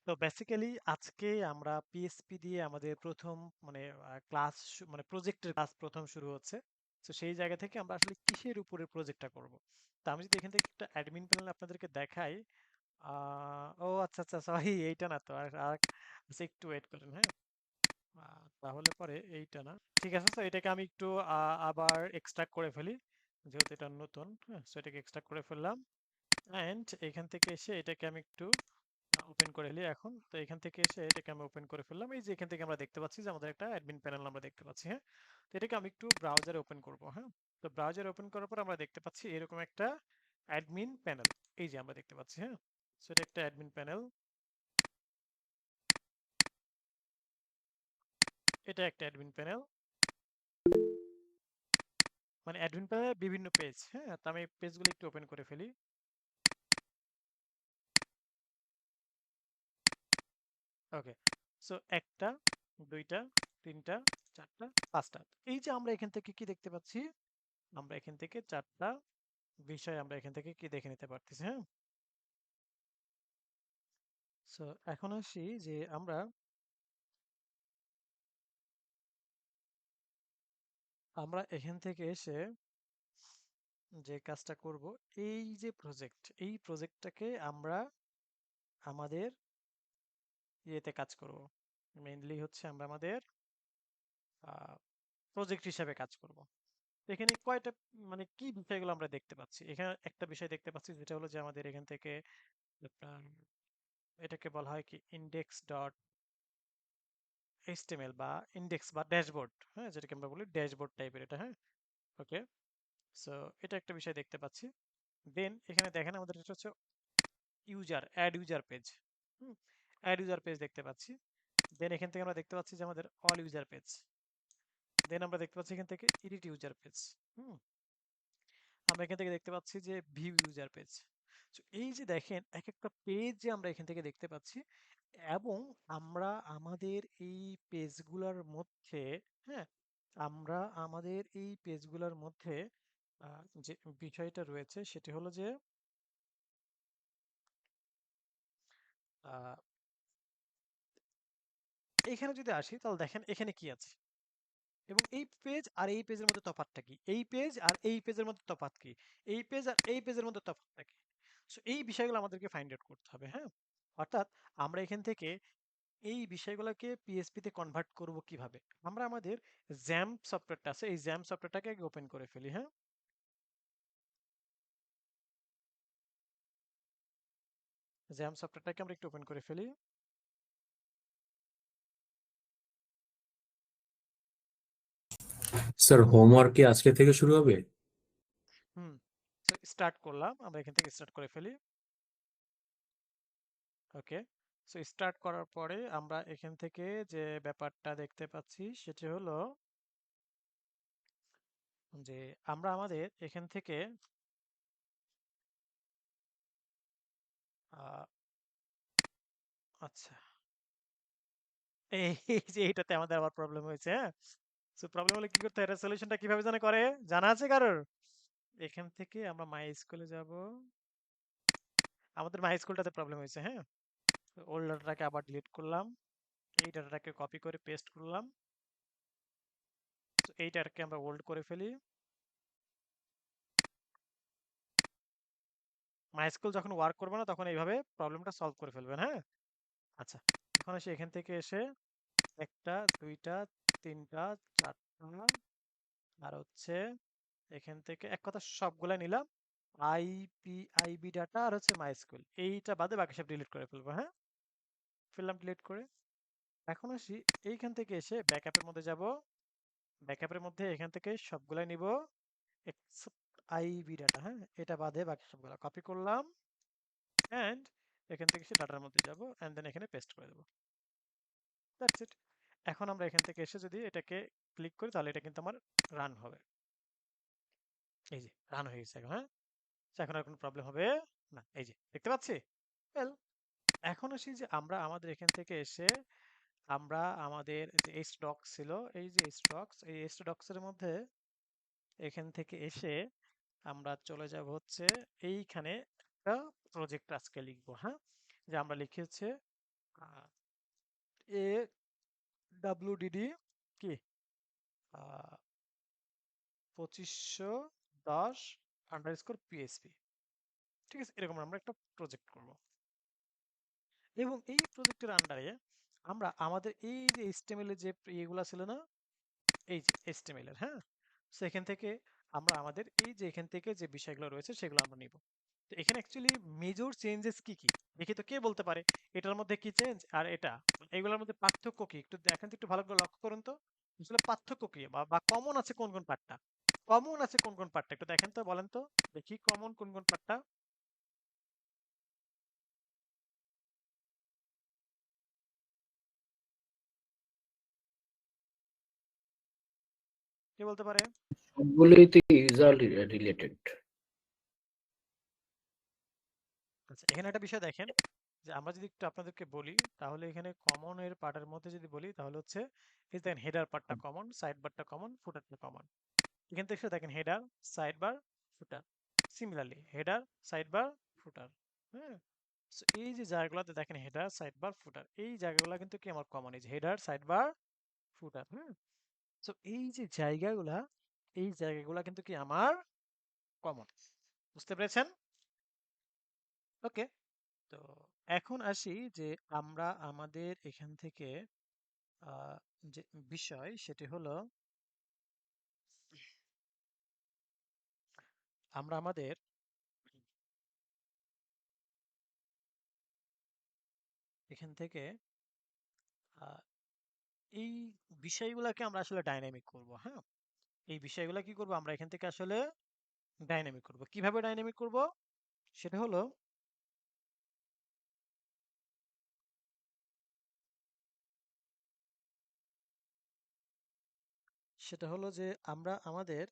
তো বেসিক্যালি আজকে আমরা পিএসপি দিয়ে আমাদের প্রথম মানে ক্লাস মানে প্রজেক্টের ক্লাস প্রথম শুরু হচ্ছে। তো সেই জায়গা থেকে আমরা আসলে কিসের উপরে প্রজেক্টটা করব। তো আমি যদি এখান থেকে একটা অ্যাডমিন প্যানেল আপনাদেরকে দেখাই। ও আচ্ছা আচ্ছা, সরি এইটা না তো, আর আর আচ্ছা, একটু ওয়েট করেন, হ্যাঁ। তাহলে পরে এইটা না, ঠিক আছে। তো এটাকে আমি একটু আবার এক্সট্রাক্ট করে ফেলি, যেহেতু এটা নতুন। হ্যাঁ, সো এটাকে এক্সট্রাক্ট করে ফেললাম। অ্যান্ড এখান থেকে এসে এটাকে আমি একটু ওপেন করে ফেলি এখন। তো এখান থেকে এসে এটাকে আমি ওপেন করে ফেললাম। এই যে এখান থেকে আমরা দেখতে পাচ্ছি যে আমাদের একটা অ্যাডমিন প্যানেল আমরা দেখতে পাচ্ছি, হ্যাঁ। তো এটাকে আমি একটু ব্রাউজারে ওপেন করব, হ্যাঁ। তো ব্রাউজারে ওপেন করার পর আমরা দেখতে পাচ্ছি এরকম একটা অ্যাডমিন প্যানেল। এই যে আমরা দেখতে পাচ্ছি, হ্যাঁ। সো এটা একটা অ্যাডমিন প্যানেল, এটা একটা অ্যাডমিন প্যানেল, মানে অ্যাডমিন প্যানেলের বিভিন্ন পেজ, হ্যাঁ। তো আমি পেজগুলো একটু ওপেন করে ফেলি। ওকে, সো একটা, দুইটা, তিনটা, চারটা, পাঁচটা। এই যে আমরা এখান থেকে কি দেখতে পাচ্ছি, আমরা এখান থেকে চারটা বিষয় আমরা এখান থেকে কি দেখে নিতে পারতেছি, হ্যাঁ। সো এখন আসি যে আমরা এখান থেকে এসে যে কাজটা করব, এই যে প্রজেক্ট, এই প্রজেক্টটাকে আমরা আমাদের ইয়েতে কাজ করব। মেইনলি হচ্ছে আমরা আমাদের প্রজেক্ট হিসাবে কাজ করব। এখানে কয়টা মানে কি বিষয়গুলো আমরা দেখতে পাচ্ছি, এখানে একটা বিষয় দেখতে পাচ্ছি যেটা হলো যে আমাদের এখান থেকে আপনার এটাকে বলা হয় কি ইন্ডেক্স ডট এইচটিএমএল বা ইন্ডেক্স বা ড্যাশবোর্ড, হ্যাঁ, যেটাকে আমরা বলি ড্যাশবোর্ড টাইপের এটা, হ্যাঁ। ওকে, সো এটা একটা বিষয় দেখতে পাচ্ছি। দেন এখানে দেখেন আমাদের এটা হচ্ছে add user page, add user page দেখতে পাচ্ছি। দেন এখান থেকে আমরা দেখতে পাচ্ছি যে আমাদের অল ইউজার পেজ। দেন আমরা দেখতে পাচ্ছি এখান থেকে এডিট ইউজার পেজ। হুম আমরা এখান থেকে দেখতে পাচ্ছি যে ভিউ ইউজার পেজ। তো এই যে দেখেন এক একটা পেজ যে আমরা এখান থেকে দেখতে পাচ্ছি, এবং আমরা আমাদের এই পেজগুলোর মধ্যে, হ্যাঁ, আমরা আমাদের এই পেজগুলোর মধ্যে যে বিষয়টা রয়েছে সেটি হলো যে আহ, এখানে যদি আসি তাহলে দেখেন এখানে কি আছে, এবং এই পেজ আর এই পেজের মধ্যে তফাৎটা কি, এই পেজ আর এই পেজের মধ্যে তফাৎ কি, এই পেজ আর এই পেজের মধ্যে তফাৎটা কি। সো এই বিষয়গুলো আমাদেরকে ফাইন্ড আউট করতে হবে, হ্যাঁ। অর্থাৎ আমরা এখান থেকে এই বিষয়গুলোকে পিএসপি তে কনভার্ট করব কিভাবে। আমরা আমাদের জ্যাম্প সফটওয়্যারটা আছে, এই জ্যাম্প সফটওয়্যারটাকে আগে ওপেন করে ফেলি, হ্যাঁ। জ্যাম্প সফটওয়্যারটাকে আমরা একটু ওপেন করে ফেলি। স্যার হোমওয়ার্ক কি আজকে থেকে শুরু হবে? হুম সো স্টার্ট করলাম, আমরা এখান থেকে স্টার্ট করে ফেলি। ওকে, সো স্টার্ট করার পরে আমরা এখান থেকে যে ব্যাপারটা দেখতে পাচ্ছি সেটা হলো যে আমরা আমাদের এখান থেকে আহ, আচ্ছা, এই যে এইটাতে আমাদের আবার প্রবলেম হয়েছে, হ্যাঁ। সো প্রবলেম হলে কি করতে হয়, এটা সলিউশনটা কিভাবে জানা করে, জানা আছে কারোর? এখান থেকে আমরা মাই স্কুলে যাব, আমাদের মাই স্কুলটাতে প্রবলেম হয়েছে, হ্যাঁ। ওল্ড ডাটাটাকে আবার ডিলিট করলাম, এই ডাটাটাকে কপি করে পেস্ট করলাম। তো এইটাকে আমরা ওল্ড করে ফেলি। মাই স্কুল যখন ওয়ার্ক করবে না তখন এইভাবে প্রবলেমটা সলভ করে ফেলবেন, হ্যাঁ। আচ্ছা, এখন এসে এখান থেকে এসে একটা, দুইটা, তিনটা, চারটা, আর হচ্ছে এখান থেকে এক কথা সবগুলা নিলাম, আইবি ডাটা আর হচ্ছে মাই স্কুল, এইটা বাদে বাকি সব ডিলিট করে ফেলবো, হ্যাঁ। ফেললাম ডিলিট করে। এখন আসি এইখান থেকে এসে ব্যাকআপের মধ্যে যাব, ব্যাকআপের মধ্যে এখান থেকে সবগুলাই নিব এক্সেপ্ট আইবি ডাটা, হ্যাঁ, এটা বাদে বাকি সবগুলা কপি করলাম। অ্যান্ড এখান থেকে এসে ডাটার মধ্যে যাব, অ্যান্ড দেন এখানে পেস্ট করে দেবো। That's it. এখন আমরা এখান থেকে এসে যদি এটাকে ক্লিক করি তাহলে এটা কিন্তু আমার রান হবে। এই যে রান হয়ে গেছে এখন, হ্যাঁ। তো এখন আর কোনো প্রবলেম হবে না, এই যে দেখতে পাচ্ছি। ওয়েল, এখন আসি যে আমরা আমাদের এখান থেকে এসে আমরা আমাদের যে স্টক ছিল, এই যে স্টকস, এই স্টকস এর মধ্যে এখান থেকে এসে আমরা চলে যাব হচ্ছে এইখানে একটা প্রজেক্ট আজকে লিখবো, হ্যাঁ। যে আমরা লিখি হচ্ছে এ ডাব্লিউডিডি কি 2510 _ PHP, ঠিক আছে? এরকম আমরা একটা প্রজেক্ট করব এবং এই প্রজেক্টের আন্ডারে আমরা আমাদের এই যে HTML এর যে ইয়েগুলা ছিল না, এই যে HTML এর, হ্যাঁ, সেখান থেকে আমরা আমাদের এই যে এখান থেকে যে বিষয়গুলো রয়েছে সেগুলো আমরা নিব। তো এখানে অ্যাকচুয়ালি মেজর চেঞ্জেস কি কি দেখি তো, কে বলতে পারে এটার মধ্যে কি চেঞ্জ আর এটা, এগুলোর মধ্যে পার্থক্য কি একটু দেখেন তো, একটু ভালো করে লক্ষ্য করুন তো আসলে পার্থক্য কি বা কমন আছে কোন কোন পার্টটা, কমন আছে কোন কোন পার্টটা একটু দেখেন তো, বলেন তো দেখি কমন কোন কোন পার্টটা। কে বলতে পারে? সবগুলোই তো ইউজার রিলেটেড। আচ্ছা, এখানে একটা বিষয় দেখেন যে আমরা যদি একটু আপনাদেরকে বলি তাহলে এখানে কমন এর পার্টের মধ্যে যদি বলি তাহলে হচ্ছে এই দেখেন হেডার পার্টটা কমন, সাইড বারটা কমন, ফুটারটা কমন। এখান থেকে দেখেন হেডার, সাইড বার, ফুটার, সিমিলারলি হেডার, সাইড বার, ফুটার, হ্যাঁ। So, এই যে জায়গাগুলোতে দেখেন হেডার, সাইড বার, ফুটার, এই জায়গাগুলো কিন্তু কি আমার কমন, এই যে হেডার, সাইড বার, ফুটার, হ্যাঁ। তো এই যে জায়গাগুলা, এই জায়গাগুলা কিন্তু কি আমার কমন, বুঝতে পেরেছেন? ওকে। তো এখন আসি যে আমরা আমাদের এখান থেকে যে বিষয় সেটি হলো আমরা আমাদের এখান থেকে আহ, এই বিষয়গুলোকে আমরা আসলে ডাইনামিক করব, হ্যাঁ। এই বিষয়গুলো কি করব আমরা এখান থেকে আসলে ডাইনামিক করব। কিভাবে ডাইনামিক করব সেটা হলো, যে আমরা আমাদের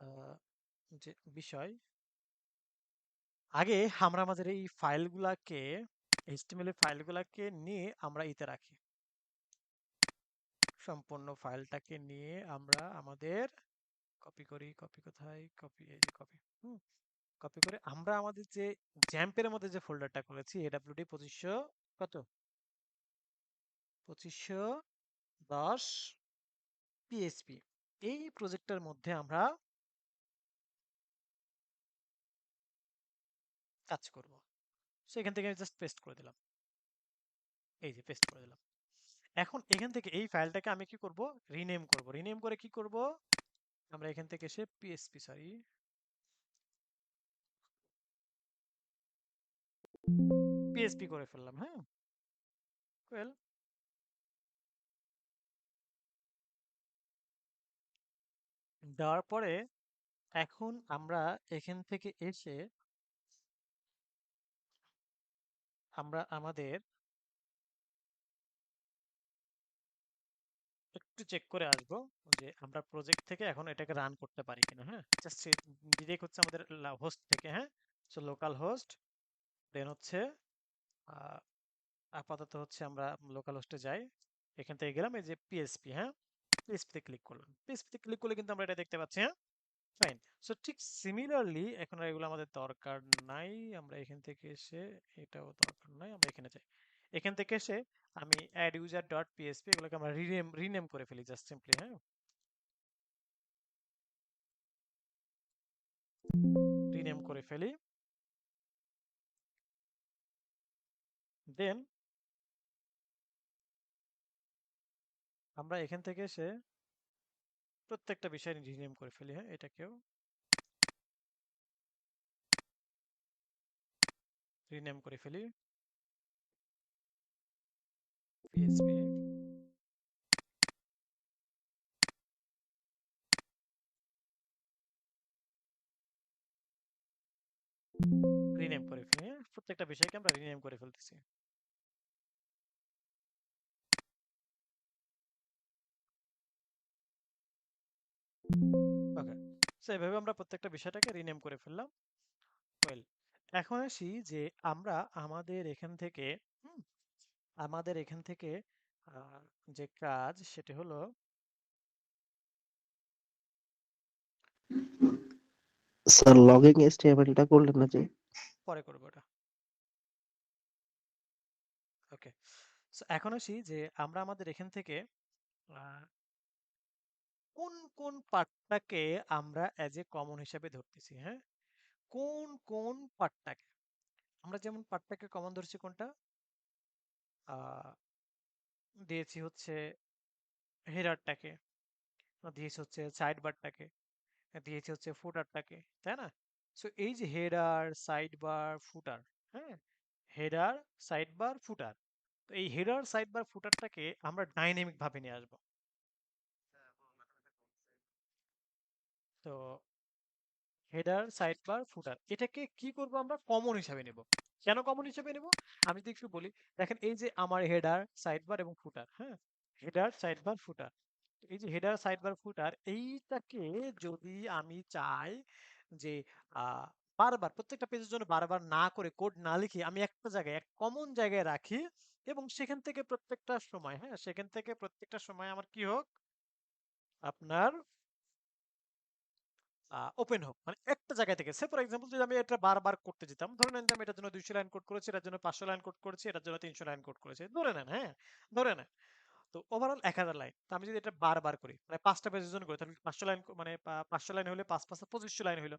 আহ, যে বিষয় আগে আমরা আমাদের এই ফাইলগুলাকে, এইচটিএমএল এর ফাইলগুলাকে নিয়ে আমরা ইতে রাখি, সম্পূর্ণ ফাইলটাকে নিয়ে আমরা আমাদের কপি করি, কপি কোথায়, কপি, এই যে কপি, কপি করে আমরা আমাদের যে জ্যাম্পের মধ্যে যে ফোল্ডারটা করেছি এডব্লিউডি 2510 পিএইচপি, এই প্রজেক্টের মধ্যে আমরা কাজ করব। সেখান থেকে আমি জাস্ট পেস্ট করে দিলাম, এই যে পেস্ট করে দিলাম। এখন এখান থেকে এই ফাইলটাকে আমি কি করব, রিনেম করব। রিনেম করে কি করব, আমরা এখান থেকে এসে পিএসপি করে ফেললাম, হ্যাঁ। ওয়েল, দেওয়ার পরে এখন আমরা এখান থেকে এসে আমরা আমাদের একটু চেক করে আসবো যে আমরা প্রজেক্ট থেকে এখন এটাকে রান করতে পারি কিনা, হ্যাঁ। জাস্ট ডিরেক্ট হচ্ছে আমাদের হোস্ট থেকে, হ্যাঁ। সো লোকাল হোস্ট, দেন হচ্ছে আহ, আপাতত হচ্ছে আমরা লোকাল হোস্টে যাই, এখান থেকে গেলাম এই যে পিএসপি, হ্যাঁ। পিএসপি তে ক্লিক করলাম, পিএসপি তে ক্লিক করলে কিন্তু আমরা এটা দেখতে পাচ্ছি, হ্যাঁ। ফাইন। সো ঠিক সিমিলারলি এখন আর এগুলো আমাদের দরকার নাই, আমরা এখান থেকে এসে, এটাও দরকার নাই, আমরা এখানে যাই। এখান থেকে এসে আমি অ্যাড ইউজার ডট পিএসপি এগুলোকে আমরা রিনেম করে ফেলি জাস্ট সিম্পলি, হ্যাঁ। রিনেম করে ফেলি, দেন আমরা এখান থেকে এসে প্রত্যেকটা বিষয় রিনেম করে ফেলি, হ্যাঁ। এটাকেও রিনেম করে ফেলি, পিএইচপি, রিনেম করে ফেলি, হ্যাঁ। প্রত্যেকটা বিষয়কে আমরা রিনেম করে ফেলতেছি। ওকে। সো এইভাবে আমরা প্রত্যেকটা বিষয়টাকে রিনেম করে ফেললাম। ওয়েল, এখন আসি যে আমরা আমাদের এখান থেকে, হুম, আমাদের এখান থেকে আহ, যে কাজ সেটা হলো, স্যার লগইন এসটিএমএলটা করলেন না যে? পরে করবো ওটা। ওকে, সো এখন আসি যে আমরা আমাদের এখান থেকে আহ, কোন কোন পার্টটাকে আমরা অ্যাজ এ কমন হিসাবে ধরতেছি, হ্যাঁ? কোন কোন পার্টটাকে আমরা, যেমন পার্টটাকে কমন ধরছি কোনটা, আহ, দিয়েছি হচ্ছে হেডারটাকে, দিয়েছি হচ্ছে সাইড বারটাকে, দিয়েছি হচ্ছে ফুটারটাকে, তাই না? সো এই যে হেডার, সাইড বার, ফুটার, হ্যাঁ, হেডার, সাইড বার, ফুটার, তো এই হেডার, সাইড বার, ফুটারটাকে আমরা ডাইনামিক ভাবে নিয়ে আসবো। তো হেডার, সাইড বার, ফুটার, এটাকে কি করব, আমরা কমন হিসাবে নেব। কেন কমন হিসাবে নেব আমি যদি একটু বলি, দেখেন এই যে আমার হেডার, সাইড বার এবং ফুটার, হ্যাঁ, হেডার, সাইড বার, ফুটার, এই যে হেডার, সাইড বার, ফুটার, এইটাকে যদি আমি চাই যে আহ, বারবার প্রত্যেকটা পেজের জন্য বারবার না করে কোড না লিখে আমি একটা জায়গায়, এক কমন জায়গায় রাখি, এবং সেখান থেকে প্রত্যেকটা সময়, হ্যাঁ, সেখান থেকে প্রত্যেকটা সময় আমার কি হোক, আপনার ওপেন হোক, মানে একটা জায়গা থেকে। সে ফর এক্সাম্পল যদি আমি এটা বারবার করতে যেতাম, ধরে নেন যে আমি এটার জন্য 200 লাইন কোড করেছি, এটার জন্য 500 লাইন কোড করেছি, এটার জন্য 300 লাইন কোড করেছি, ধরে নেন, হ্যাঁ, ধরে নেন। তো ওভারঅল 1000 লাইন, তো আমি যদি এটা বারবার করি, মানে 5টা পেজের জন্য করি, তাহলে 500 লাইন, মানে 500 লাইন হলে 5 5 2500 লাইন হলো।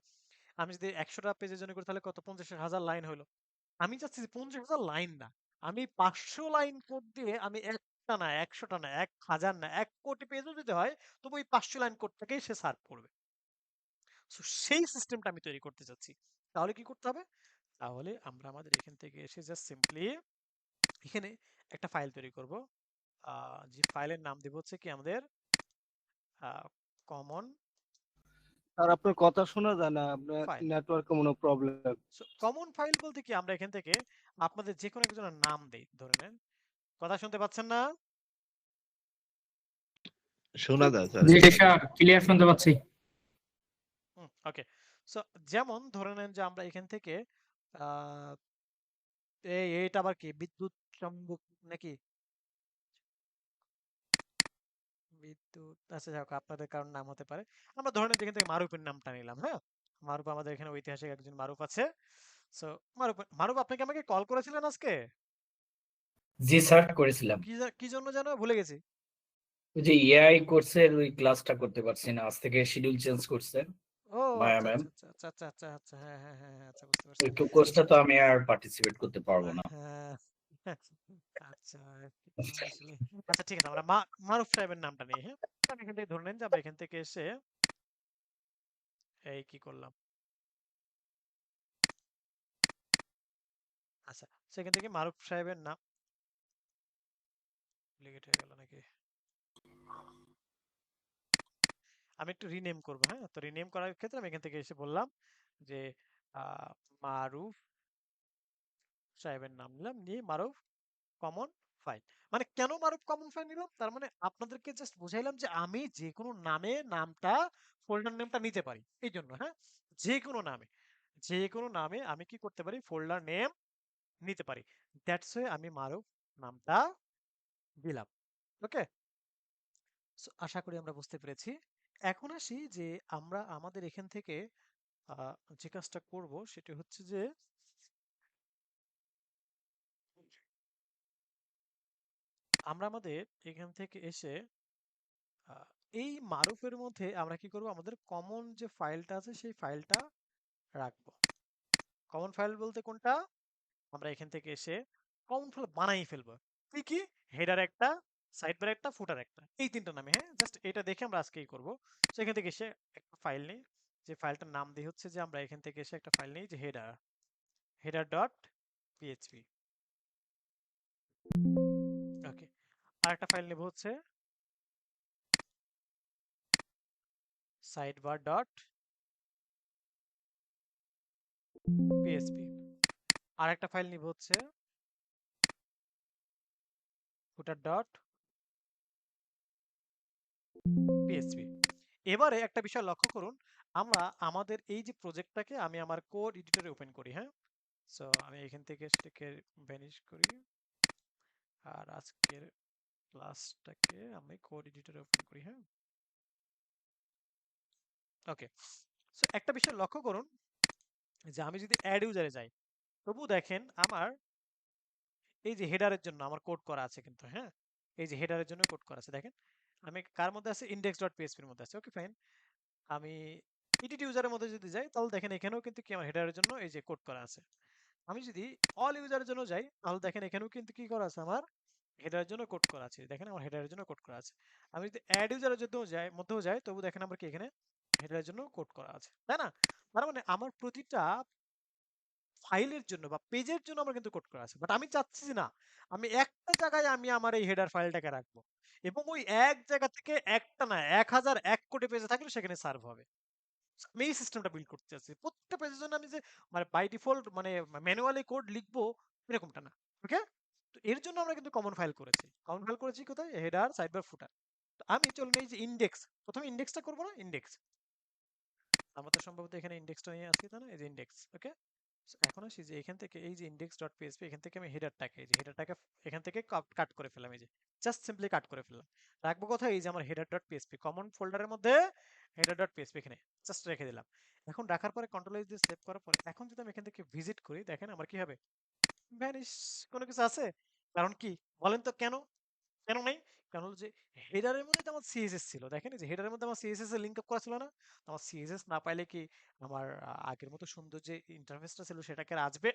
আমি যদি 100টা পেজের জন্য করি, তাহলে কত, 50,000 লাইন হলো। আমি চাচ্ছি যে 50,000 লাইন না, আমি 500 লাইন কোড দিয়ে আমি একটা না, 100টা না, 1000 না, 1 কোটি পেজও যদি হয়, তবু ওই 500 লাইন কোডটাকেই সে সার্ভ করবে। সো সেই সিস্টেমটা আমি তৈরি করতে চাচ্ছি। তাহলে কি করতে হবে? তাহলে আমরা আমাদের এখান থেকে এসে জাস্ট সিম্পলি এখানে একটা ফাইল তৈরি করব, যে ফাইলের নাম দেব হচ্ছে কি আমাদের কমন আর আপনার কথা শোনা যায় না, আপনার ফাইল। নেটওয়ার্কে মনে প্রবলেম। সো কমন ফাইল বলতে কি, আমরা এখান থেকে আপনাদের যে কোনো একজনের নাম দেই, ধরে নেন, কথা শুনতে পাচ্ছেন না? শোনা যায় স্যার, জি শোনা যায়। স্যার, ক্লিয়ার শুনতে পাচ্ছি। ওকে, সো যেমন ধরে নেন যে আমরা এখান থেকে আহ, এইটা আবার কি, বিদ্যুৎ চম্বক নাকি, বিদ্যুৎ, আচ্ছা যাক, আপনাদের কারণ নাম হতে পারে। আমরা ধরে নেন যেখান থেকে মারুফের নামটা নিলাম, হ্যাঁ, মারুফ, আমাদের এখানে ঐতিহাসিক একজন মারুফ আছে। সো মারুফ, মারুফ আপনাকে আমাকে কল করেছিলেন আজকে? জি স্যার, করেছিলাম। কি জন্য যেন ভুলে গেছি। ওই যে এআই কোর্সের ওই ক্লাসটা করতে পারছি না, আজ থেকে শিডিউল চেঞ্জ করছে ও মায়া আচ্ছা ম্যাম। আচ্ছা আচ্ছা আচ্ছা আচ্ছা আচ্ছা আচ্ছা, হ্যাঁ হ্যাঁ হ্যাঁ হ্যাঁ, আচ্ছা, বুঝতে পারছি। ওই কোর্সটা তো আমি আর পার্টিসিপেট করতে পারবো না। হ্যাঁ, আচ্ছা, আসলে আচ্ছা, ঠিক আছে, আমরা মারুফ সাহেবের নামটা নেই, হ্যাঁ। আমি এখান থেকে ধরে নেন যে আমরা এখান থেকে এসে এই কি করলাম, আচ্ছা, সেখান থেকে মারুফ সাহেবের নাম ডুপ্লিকেট হয়ে গেল নাকি, আমি একটু রিনেম করবো, হ্যাঁ। তো রিনেম করার ক্ষেত্রে আমি এখান থেকে এসে বললাম যে আহ, মারুফ সাহেবের নাম নিলাম, নিয়ে মারুফ কমন ফাইল। মানে কেন মারুফ কমন ফাইল নিলাম, তার মানে আপনাদেরকে জাস্ট বুঝাইলাম যে আমি যে কোনো নামে নামটা, ফোল্ডার নেমটা নিতে পারি, এই জন্য, হ্যাঁ, যে কোনো নামে, যে কোনো নামে আমি কি করতে পারি, ফোল্ডার নেম নিতে পারি। দ্যাটস ওয়ে আমি মারুফ নামটা দিলাম। ওকে, আশা করি আমরা বুঝতে পেরেছি। এখন আসি যে আমরা আমাদের এখান থেকে যে কাজটা করব সেটি হচ্ছে যে আমরা আমাদের এখান থেকে এসে আহ, এই মারুফের মধ্যে আমরা কি করব, আমাদের কমন যে ফাইলটা আছে সেই ফাইলটা রাখবো। কমন ফাইল বলতে কোনটা, আমরা এখান থেকে এসে কমন ফাইল বানাই ফেলবো। কি কি, হেডার একটা, সাইড বার একটা, ফুটার একটা, এই তিনটা নামে, হ্যাঁ, জাস্ট এটা দেখে আমরা আজকেই করব। তো এখান থেকে এসে একটা ফাইল নেই, যে ফাইলটার নাম দিয়ে হচ্ছে যে আমরা এখান থেকে এসে একটা ফাইল নেই, যে হেডার, হেডার ডট পিএইচপি। ওকে, আর একটা ফাইল নেব হচ্ছে সাইড বার ডট পিএইচপি। আর একটা ফাইল নিব হচ্ছে ফুটার ডট পিএইচপি। এবারে একটা বিষয় লক্ষ্য করুন, আমরা আমাদের এই যে প্রজেক্টটাকে আমি আমার কোড এডিটরে ওপেন করি, হ্যাঁ। সো আমি এখান থেকে সেটাকে ভ্যানিশ করি, আর আজকের ক্লাসটাকে আমি কোড এডিটরে ওপেন করি, হ্যাঁ। ওকে, সো একটা বিষয় লক্ষ্য করুন যে আমি যদি অ্যাড ইউজারে যাই, তবু দেখেন আমার এই যে হেডারের জন্য আমার কোড করা আছে কিন্তু, হ্যাঁ, এই যে হেডারের জন্য কোড করা আছে দেখেন। আমি কার মধ্যে আছে, index.php এর মধ্যে আছে। Okay fine. আমি এডিট ইউজারের মধ্যে যদি যাই তাহলে দেখেন এখানেও কিন্তু কি আমার হেডারের জন্য এই যে কোড করা আছে। আমি যদি অল ইউজারের জন্য যাই তাহলে দেখেন এখানেও কিন্তু কি করা আছে, আমার হেডারের জন্য কোড করা আছে। দেখেন আমার হেডারের জন্য কোড করা আছে। আমি যদি অ্যাড ইউজারের মধ্যেও যাই তবু দেখেন আমার কি এখানে হেডারের জন্য কোড করা আছে, তাই না? তার মানে আমার প্রতিটা ফাইলের জন্য বা পেজের জন্য আমার কিন্তু কোড করা আছে, বাট আমি চাচ্ছি না আমি একটা জায়গায় আমি আমার এই হেডার ফাইলটাকে রাখবো এবং ওই এক জায়গা থেকে একটা না 1001 কোটি পেজে থাকলে সেখানে সার্ভ হবে। আমি এই সিস্টেমটা বিল্ড করতে চাচ্ছি প্রত্যেকটা পেজের জন্য। আমি যে মানে বাই ডিফল্ট মানে ম্যানুয়ালি কোড লিখবো এরকমটা না। ওকে, তো এর জন্য আমরা কিন্তু কমন ফাইল করেছি কোথায়, হেডার সাইডবার ফুটার। তো আমি চলুন এই যে ইন্ডেক্স, প্রথমে ইন্ডেক্সটা করবো না, ইন্ডেক্স আমরা তো সম্ভবত এখানে ইন্ডেক্সটা নিয়ে আসি, তাই না? এই যে ইন্ডেক্স। ওকে, এখন আসি যে এখান থেকে এই যে index.php এখান থেকে আমি হেডারটাকে, এই যে হেডারটাকে এখান থেকে কাট করে ফেললাম, এই যে জাস্ট সিম্পলি কাট করে ফেললাম। রাখবো কোথায়, এই যে আমার header.php কমন ফোল্ডারের মধ্যে header.php এখানে জাস্ট রেখে দিলাম। এখন রাখার পরে কন্ট্রোল এস দিয়ে সেভ করার পরে এখন যদি আমি এখান থেকে ভিজিট করি দেখেন আমার কি হবে, ভ্যানিশ, কোনো কিছু আছে? কারণ কি বলেন তো কেন, কেন নাই? কারণ হলো যে হেডারের মধ্যে তো আমার সিএসএস ছিল, দেখেন এই যে হেডারের মধ্যে আমার সিএসএস এর লিংক আপ করা ছিল না? তো আমার সিএসএস না পাইলে কি আমার আগের মতো সুন্দর যে ইন্টারফেসটা ছিল সেটাকে আর আসবে?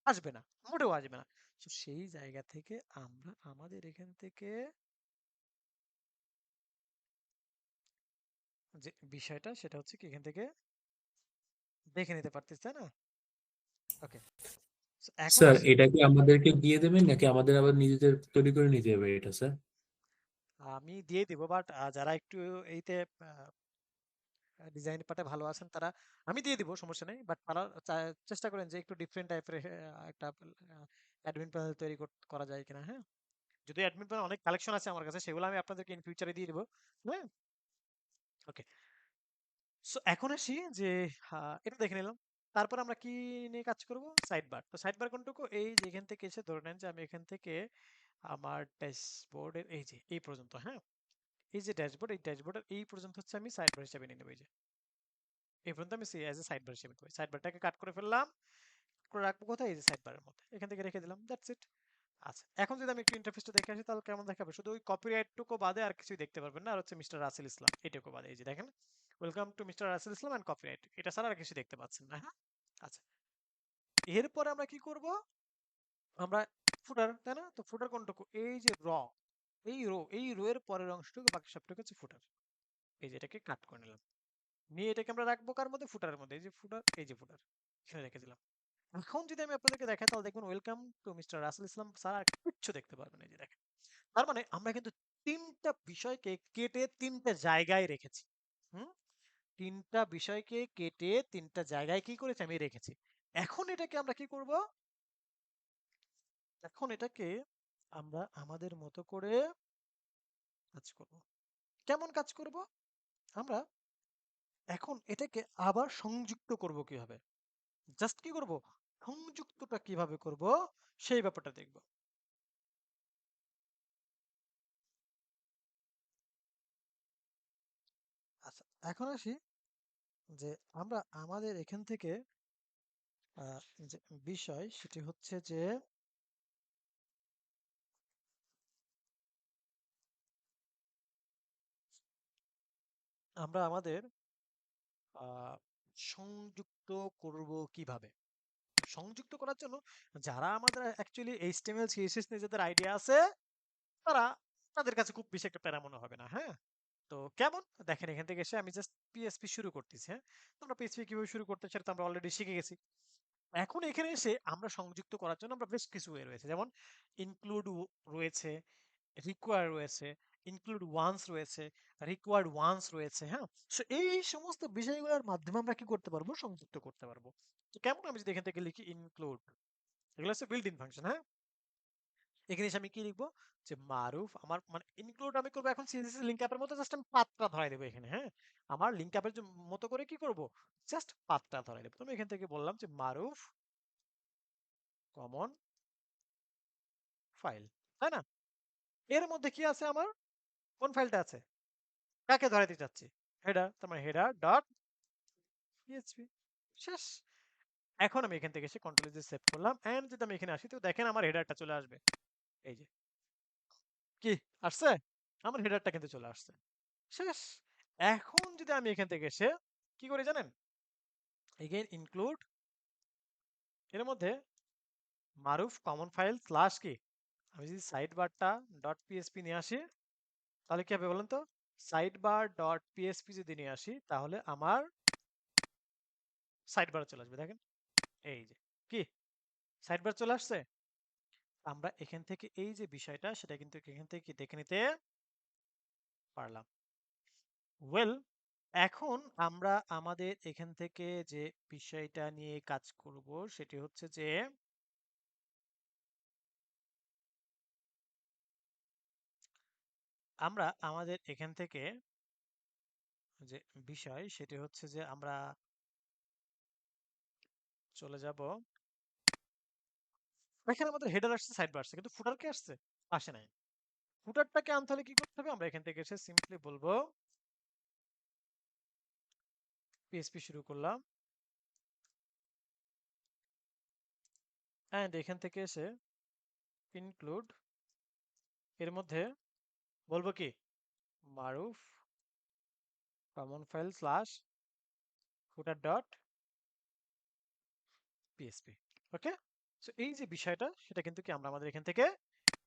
আসবে না, মোটেও আসবে না। তো সেই জায়গা থেকে আমরা আমাদের এখান থেকে যে বিষয়টা সেটা হচ্ছে কি এখান থেকে দেখে নিতে পারতেছি, তাই না? ওকে, এখন স্যার আসি, এটা কি আমাদেরকে দিয়ে দেবেন নাকি আমাদের আবার নিজেদের তৈরি করে নিতে হবে এটা স্যার? আমি দিয়ে দিব, বাট যারা একটু এইতে ডিজাইন পার্টে ভালো আছেন তারা, আমি দিয়ে দিব সমস্যা নেই, বাট তারা চেষ্টা করেন যে একটু ডিফারেন্ট টাইপের একটা অ্যাডমিন প্যানেল তৈরি করা যায় কিনা, হ্যাঁ। যদি অ্যাডমিন প্যানেল অনেক কালেকশন আছে আমার কাছে, সেগুলো আমি আপনাদেরকে ইন ফিউচারে দিয়ে দিব। হ্যাঁ, ওকে। সো এখন আসি যে এটা দেখে নিলাম। তারপর আমরা কি নিয়ে কাজ করব, সাইড বার। তো সাইড বার কোনটুকু, এই যে এখান থেকে এসে ধরে নেন যে আমি এখান থেকে আমার ড্যাশবোর্ডের এই যে এই পর্যন্ত, হ্যাঁ, এই যে ড্যাশবোর্ড, এই ড্যাশবোর্ডের এই পর্যন্ত হচ্ছে আমি সাইড বার হিসেবে নিয়ে নেব। এই যে এই পর্যন্ত আমি অ্যাজ এ সাইড বার হিসেবে নেব। সাইড বারটাকে কাট করে ফেললাম, করে রাখবো কোথায়, এই যে সাইড বারের মধ্যে, এখান থেকে রেখে দিলাম, দ্যাটস ইট। আচ্ছা, এখন যদি আমি একটু ইন্টারফেসটা দেখে আসি তাহলে কেমন দেখাবে, শুধু ওই কপিরাইটটুকু বাদে আর কিছুই দেখতে পারবেন না, আর হচ্ছে মিস্টার রাসেল ইসলাম এটুকু বাদে, এই যে দেখেন welcome to mister Rasel Islam and copyright, এটা ছাড়া আর কিছু দেখতে পাচ্ছেন না, হ্যাঁ। আচ্ছা, এরপরে আমরা কি করব, আমরা ফুটার, তাই না? তো ফুটার কোনটুকু, এই যে এই রো এর পরের অংশটুকু, বাকি সবটুকু হচ্ছে ফুটার। এই যে এটাকে কাট করে নিলাম, নিয়ে এটাকে আমরা রাখবো কার মধ্যে, ফুটারের মধ্যে, এই যে ফুটার, এই যে ফুটার এখানে রেখে দিলাম। এখন যদি আমি আপনাদেরকে দেখাই তাহলে দেখবেন welcome to mister Rasel Islam sir আর কিচ্ছু দেখতে পারবেন না, এই যে দেখেন। তার মানে আমরা কিন্তু তিনটা বিষয়কে কেটে তিনটা জায়গায় রেখেছি। হুম, তিনটা বিষয়কে কেটে তিনটা জায়গায় কি করেছি আমি রেখেছি। এখন এটাকে আমরা কি করব, এখন এটাকে আমরা আমাদের মতো করে কাজ করব। কেমন কাজ করব আমরা, এখন এটাকে আবার সংযুক্ত করব কিভাবে, জাস্ট কি করব, সংযুক্তটা কিভাবে করব সেই ব্যাপারটা দেখব। আচ্ছা, এখন আসি যে আমরা আমাদের এখান থেকে যে বিষয় সেটি হচ্ছে যে আমরা আমাদের আহ, সংযুক্ত করব কিভাবে। সংযুক্ত করার জন্য যারা আমাদের অ্যাকচুয়ালি এইচটিএমএল সিএসএস নিয়ে যাদের আইডিয়া আছে তারা, তাদের কাছে খুব বেশি একটা প্যারা মনে হবে না, হ্যাঁ। তো কেমন দেখেন, এখান থেকে এসে আমি জাস্ট পিএসপি শুরু করতেছি, হ্যাঁ। তোমরা পিএসপি কিভাবে শুরু করতে সেটা তো আমরা অলরেডি শিখে গেছি। এখন এখানে এসে আমরা সংযুক্ত করার জন্য আমরা বেশ কিছু ওয়ে রয়েছে, যেমন ইনক্লুড রয়েছে, রিকোয়ার রয়েছে, ইনক্লুড ওয়ান্স রয়েছে, রিকোয়ার্ড ওয়ান্স রয়েছে, হ্যাঁ। সো এই সমস্ত বিষয়গুলোর মাধ্যমে আমরা কি করতে পারবো, সংযুক্ত করতে পারবো। তো কেমন, আমি যদি এখান থেকে লিখি ইনক্লুড, এগুলো হচ্ছে বিল্ট ইন ফাংশন, হ্যাঁ। এখানে এসে আমি কি লিখবো, যে মারুফ আমার মানে ইনক্লুড আমি করবো এখন সিএসএস লিংক অ্যাপের মতো, জাস্ট আমি পাতটা ধরাই দেবো এখানে, হ্যাঁ। আমার লিংক অ্যাপের মতো করে কি করব, জাস্ট পাতটা ধরাই দেবো। তুমি এখান থেকে বললাম যে মারুফ কমন ফাইল, তাই না? এর মধ্যে কি আছে আমার, কোন ফাইলটা আছে, কাকে ধরাইতে চাচ্ছি, হেডার, তার মানে হেডার ডট পিএইচপি, শেষ। এখন আমি এখান থেকে এসে কন্ট্রোল জি সেভ করলাম এন্ড যদি আমি এখানে আসি তো দেখেন আমার হেডারটা চলে আসবে। এই যে কি আসছে, আমার হেডারটা কিন্তু চলে আসছে। শেষ। এখন যদি আমি এখান থেকে এসে কি করি জানেন, এগেইন ইনক্লুড এর মধ্যে মারুফ কমন ফাইল স্ল্যাশ কি, আমি যদি সাইড বারটা ডট পিএসপি নিয়ে আসি তাহলে কি হবে বলেন তো, সাইড বার ডট পিএসপি যদি নিয়ে আসি তাহলে আমার সাইড বার চলে আসবে। দেখেন এই যে কি সাইড বার চলে আসছে। আমরা এখান থেকে এই যে বিষয়টা সেটা কিন্তু এখান থেকে দেখে নিতে পারলাম। ওয়েল, এখন আমরা আমাদের এখান থেকে যে বিষয়টা নিয়ে কাজ করব সেটি হচ্ছে যে আমরা আমাদের এখান থেকে যে বিষয় সেটি হচ্ছে যে আমরা চলে যাব, এখানে আমাদের হেডার আসছে সাইড বার আসছে কিন্তু ফুটার কি আসছে, আসে নাই। ফুটারটাকে আনতে হলে কি করতে হবে, আমরা এখান থেকে এসে সিম্পলি বলবো পিএসপি শুরু করলাম এন্ড এখান থেকে এসে ইনক্লুড এর মধ্যে বলবো কি মারুফ কমন ফাইল স্ল্যাশ ফুটার ডট পিএসপি। ওকে, সো এই যে বিষয়টা সেটা কিন্তু কি আমরা আমাদের এখান থেকে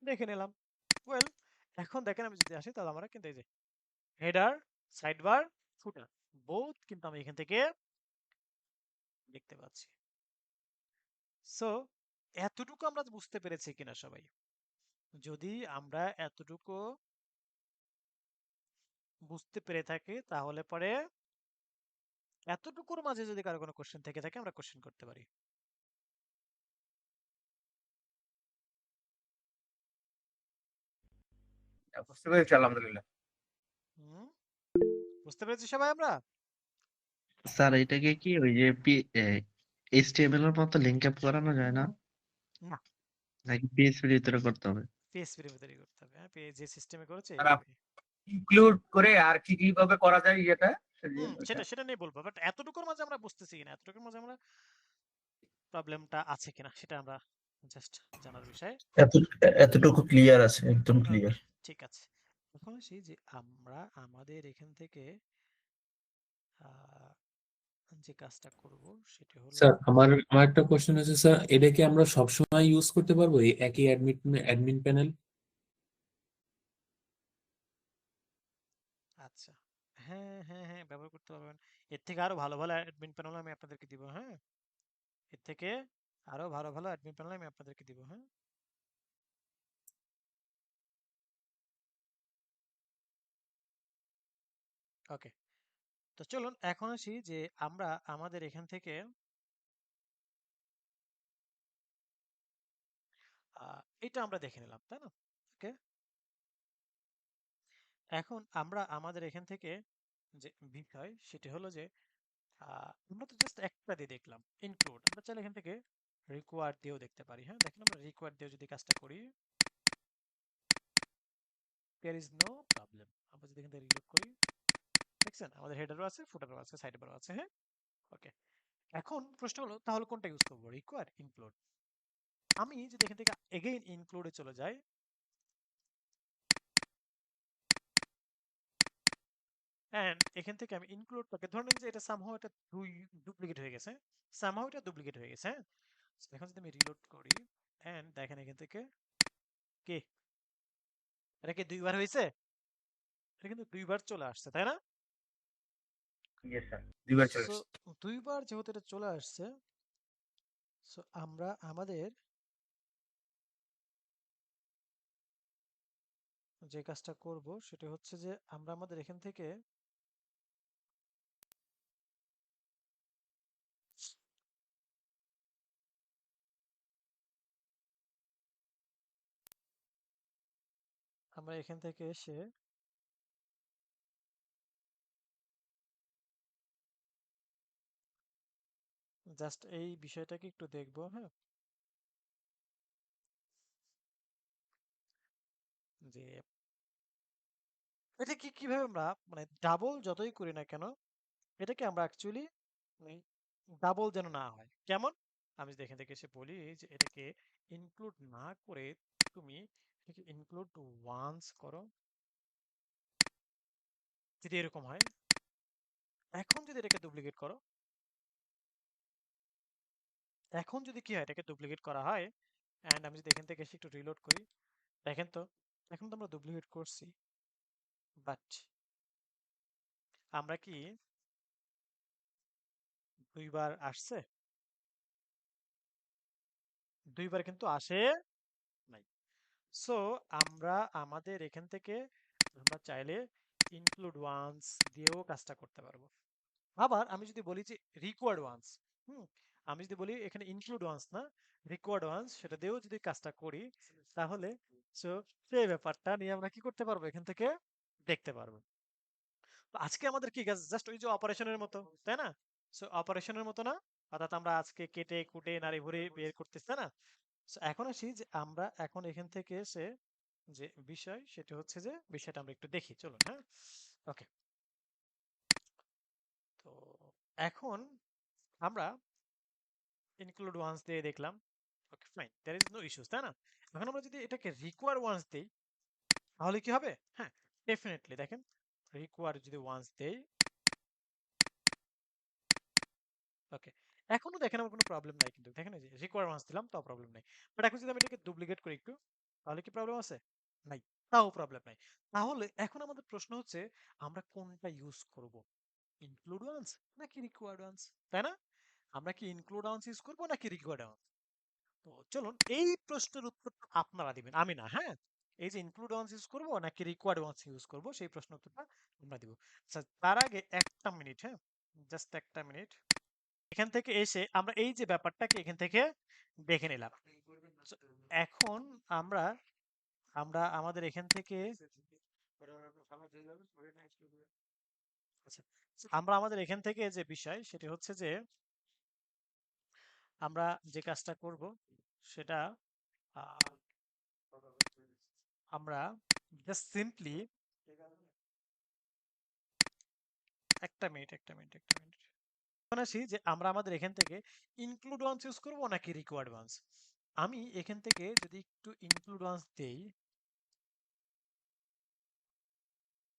দেখে নিলাম। ওয়েল, এখন দেখেন আমি যদি আসি তাহলে আমরা কিন্তু এই যে হেডার সাইড বার ফুটার বোথ কিন্তু আমি এখান থেকে দেখতে পাচ্ছি। সো এতটুকু আমরা বুঝতে পেরেছি কিনা সবাই, যদি আমরা এতটুকু বুঝতে পেরে থাকি তাহলে পরে এতটুকুর মাঝে যদি কারো কোনো কোশ্চেন থেকে থাকে আমরা কোশ্চেন করতে পারি। বুঝতে পেরেছি আলহামদুলিল্লাহ। হুম, বুঝতে পেরেছি সবাই আমরা। স্যার এটাকে কি ওই যে এইচটিএমএল এর মতো লিংক আপ করানো যায় না, না, নাকি পিএইচপি এর ভিতরে করতে হবে? পিএসপি এর ভিতরে করতে হবে। হ্যাঁ, যে সিস্টেমে করেছে আর এইভাবে। ইনক্লুড করে আর কি কিভাবে করা যায় এটা সেটা সেটা নিয়ে বলবো, বাট এতটুকুর মাঝে আমরা বুঝতেছি কিনা, এতটুকুর মাঝে আমরা প্রবলেমটা আছে কিনা সেটা আমরা জাস্ট জানার বিষয়। এতটুকু ক্লিয়ার আছে, একদম ওকে, ক্লিয়ার। ঠিক আছে। এখন আসি যে আমরা আমাদের এখান থেকে আহ, যে কাজটা করব সেটা হলো, স্যার আমার একটা কোশ্চেন আছে স্যার, এটা কি আমরা সবসময় ইউজ করতে পারবো এই একই অ্যাডমিন প্যানেল? আচ্ছা, হ্যাঁ হ্যাঁ হ্যাঁ ব্যবহার করতে পারবেন। এর থেকে আরো ভালো ভালো অ্যাডমিন প্যানেল আমি আপনাদেরকে দিব। হ্যাঁ, এর থেকে আরো ভালো ভালো অ্যাডমিন প্যানেল আমি আপনাদেরকে দিব। হ্যাঁ, ওকে। তো চলুন এখন আসি যে আমরা আমাদের এখান থেকে এটা আমরা দেখে নিলাম, তাই না? ওকে, এখন আমরা আমাদের এখান থেকে যে বিষয় সেটি হলো যে আমরা তো জাস্ট একটা দিয়ে দেখলাম ইনক্লুড, আমরা চাইলে এখান থেকে রিকোয়ার দিয়েও দেখতে পারি। হ্যাঁ, দেখেন আমরা রিকোয়ার দিয়ে যদি কাজটা করি there is no problem। আমরা যদি এখান থেকে রিলোড করি দেখছেন আমাদের হেডারও আছে ফুটারও আছে সাইড বারও আছে। হ্যাঁ, ওকে। এখন প্রশ্ন হলো তাহলে কোনটা ইউজ করবো, রিকোয়ার ইনক্লুড? আমি যদি এখান থেকে এগেইন ইনক্লুডে চলে যাই এন্ড এখান থেকে আমি ইনক্লুডটাকে ধরে নিন যে এটা সামহাও এটা দুই ডুপ্লিকেট হয়ে গেছে, সামহাও এটা ডুপ্লিকেট হয়ে গেছে। হ্যাঁ, So এখন যদি আমি রিলোড করি এন্ড দেখেন এখান থেকে কি এটা কি দুইবার হয়েছে, এটা কিন্তু দুইবার চলে আসছে তাই না? ইয়েস স্যার, দুইবার চলে সো এসেছে। দুইবার যেহেতু এটা চলে আসছে, সো আমরা আমাদের যে কাজটা করব সেটা হচ্ছে যে আমরা আমাদের এখান থেকে আমরা এখান থেকে এসে জাস্ট এই বিষয়টাকে একটু দেখবো। হ্যাঁ, যে এটা কি কিভাবে আমরা মানে ডাবল যতই করি না কেন এটাকে আমরা অ্যাকচুয়ালি ডাবল যেন না হয়। কেমন? আমি যদি এখান থেকে এসে বলি যে এটাকে ইনক্লুড না করে তুমি এটাকে ইনক্লুড ওয়ান্স করো, যদি এরকম হয়। এখন যদি এটাকে ডুপ্লিকেট করো, এখন যদি কি হয়, এটাকে ডুপ্লিকেট করা হয়, এন্ড আমি যদি এখান থেকে এসে একটু রিলোড করি, দেখেন তো এখন তো আমরা ডুপ্লিকেট করছি, বাট আমরা কি দুইবার আসছে? দুইবার কিন্তু আসে নাই। সো আমরা আমাদের এখান থেকে আমরা চাইলে ইনক্লুড ওয়ান্স দিয়েও কাজটা করতে পারবো। আবার আমি যদি বলি যে রিকোয়ার্ড ওয়ান্স, আমি যদি বলি এখানে ইনক্লুড ওয়ান্স না, রিকোয়ার্ড ওয়ান্স, সেটা দিয়েও যদি কাজটা করি, তাহলে সো সেই ব্যাপারটা নিয়ে আমরা কি করতে পারবো, এখান থেকে দেখতে পারবো। তো আজকে আমাদের কি কাজ, জাস্ট ওই যে অপারেশনের মতো, তাই না? সো অপারেশনের মতো না, অর্থাৎ আমরা আজকে কেটে কুটে নাড়ি ভুড়ি বের করতেছি, তাই না? So, এখন আসি যে আমরা এখন এখান থেকে এসে যে বিষয়, সেটা হচ্ছে যে বিষয়টা আমরা একটু দেখি, চলুন। হ্যাঁ, ওকে। তো এখন আমরা ইনক্লুড ওয়ান্স দিয়ে দেখলাম, okay fine, there is no issues, তাই না? এখন আমরা যদি এটাকে রিকোয়ার ওয়ান্স দেই, তাহলে কি হবে? হ্যাঁ, ডেফিনেটলি দেখেন, রিকোয়ার যদি ওয়ান্স দেই, ওকে, এখনো দেখেন আমার কোনো প্রবলেম নাই, কিন্তু দেখেন এই যে রিকোয়ার ওয়ান্স দিলাম, তাও প্রবলেম নাই। বাট এখন যদি আমি এটাকে ডুপ্লিকেট করি একটু, তাহলে কি প্রবলেম আছে? নাই, তাও প্রবলেম নাই। তাহলে এখন আমাদের প্রশ্ন হচ্ছে আমরা কোনটা ইউজ করব, ইনক্লুড ওয়ান্স নাকি রিকোয়ার্ড ওয়ান্স, তাই না? আমরা কি ইনক্লুড ওয়ান্স ইউজ করব নাকি রিকোয়ার্ড ওয়ান্স? তো চলুন এই প্রশ্নের উত্তরটা আপনারা দিবেন, আমি না। হ্যাঁ, এই যে ইনক্লুড ওয়ান্স ইউজ করব নাকি রিকোয়ার্ড ওয়ান্স ইউজ করব, সেই প্রশ্ন উত্তরটা আমরা দিব। আচ্ছা, তার আগে একটা মিনিট, হ্যাঁ, জাস্ট একটা মিনিট। এখান থেকে এসে আমরা এই যে ব্যাপারটাকে এখান থেকে দেখে নিলাম। So, এখন আমরা আমরা আমাদের এখান থেকে আচ্ছা, আমরা আমাদের এখান থেকে যে বিষয়, সেটা হচ্ছে যে আমরা যে কাজটা করব সেটা আহ, আমরা জাস্ট সিম্পলি একটা মিনিট এখন আসি যে আমরা আমাদের এখান থেকে ইনক্লুড ওয়ান্স ইউজ করব নাকি রিকোয়ার্ড ওয়ান্স। আমি এখান থেকে যদি একটু ইনক্লুড ওয়ান্স দেই,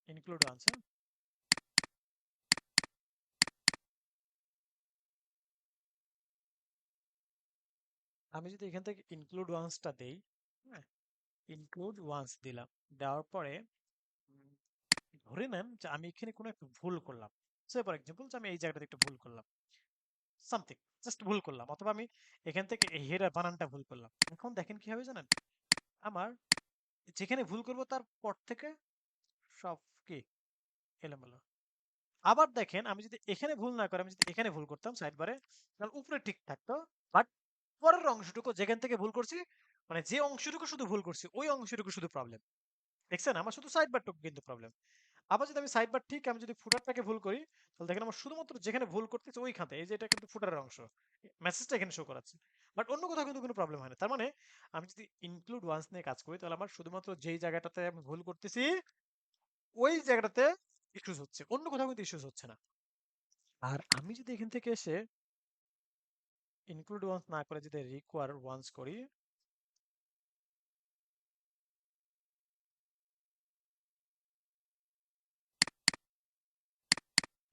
ইনক্লুড ওয়ান্স, আমি যদি এখান থেকে ইনক্লুড ওয়ান্সটা দেই, হ্যাঁ, ইনক্লুড ওয়ান্স দিলাম, দেওয়ার পরে উম, ধরে নেন যে আমি এখানে কোনো একটা ভুল করলাম। সে ফর এক্সাম্পল যে আমি এই জায়গাটাতে একটা ভুল করলাম, সামথিং জাস্ট ভুল করলাম, অথবা আমি এখান থেকে এই হেডার বানানটা ভুল করলাম। এখন দেখেন কি হবে জানেন, আমার যেখানে ভুল করব তার পর থেকে সব কি এলোমেলো। আবার দেখেন আমি যদি এখানে ভুল না করে আমি যদি এখানে ভুল করতাম সাইড বারে, তাহলে উপরে ঠিক থাকতো, বাট পরের অংশটুকু যেখান থেকে ভুল করছি, মানে যে অংশটুকু শুধু ভুল করছি ওই অংশটুকু শুধু প্রবলেম। দেখছেন, আমার শুধু সাইড বারটুকু কিন্তু প্রবলেম। আবার যদি আমি সাইড বার ঠিক, আমি যদি ফুটারটাকে ভুল করি, তাহলে দেখেন আমার শুধুমাত্র যেখানে ভুল করতেছে ওইখানে, এই যে এটা কিন্তু ফুটারের অংশ, মেসেজটা এখানে শো করাচ্ছে, বাট অন্য কোথাও কিন্তু কোনো প্রবলেম হয় না। তার মানে আমি যদি ইনক্লুড ওয়ান্স নিয়ে কাজ করি, তাহলে আমার শুধুমাত্র যেই জায়গাটাতে আমি ভুল করতেছি ওই জায়গাটাতে ইস্যুস হচ্ছে, অন্য কোথাও কিন্তু ইস্যুস হচ্ছে না। আর আমি যদি এখান থেকে এসে ইনক্লুড ওয়ান্স না করে যদি রিকোয়ার ওয়ান্স করি,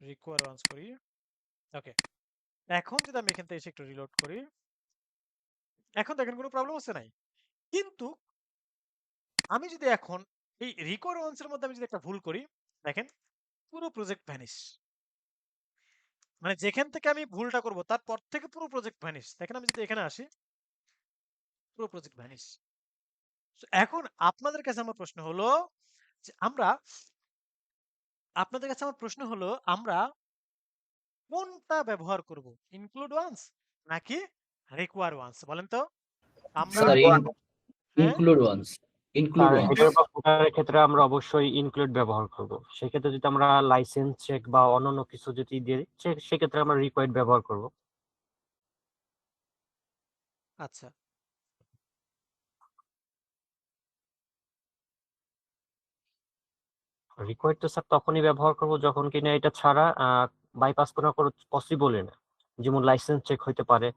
রিকোয়ার ওয়ান্স করি, ওকে, এখন যদি আমি এখান থেকে এসে একটু রিলোড করি, এখন দেখেন কোনো প্রবলেম হচ্ছে নাই। কিন্তু আমি যদি এখন এই রিকোয়ার ওয়ান্স এর মধ্যে আমি যদি একটা ভুল করি, দেখেন পুরো প্রজেক্ট ভ্যানিশ, মানে যেখান থেকে আমি ভুলটা করব তারপর থেকে পুরো প্রজেক্ট ভ্যানিশ। দেখেন আমি যদি এখানে আসি, পুরো প্রজেক্ট ভ্যানিশ। এখন আপনাদের কাছে আমার প্রশ্ন হলো যে আপনাদের কাছে আমার প্রশ্ন হলো আমরা কোনটা ব্যবহার করব, ইনক্লুড ওয়ান্স নাকি রিকোয়ার ওয়ান্স, বলেন তো? আমরা স্যার হ্যাঁ, include once, include sir once. Header বা ফুটারের ক্ষেত্রে আমরা অবশ্যই ইনক্লুড ব্যবহার করব। সেক্ষেত্রে যদি আমরা লাইসেন্স চেক বা অন্যান্য কিছু যদি দিই সেক্ষেত্রে আমরা রিকোয়ার্ড ব্যবহার করব। আচ্ছা, রিকোয়ার্ড তো স্যার তখনই ব্যবহার করব যখন কিনা এটা ছাড়া বাইপাস করা কোনো পসিবলই না। যেমন লাইসেন্স চেক হইতে পারে,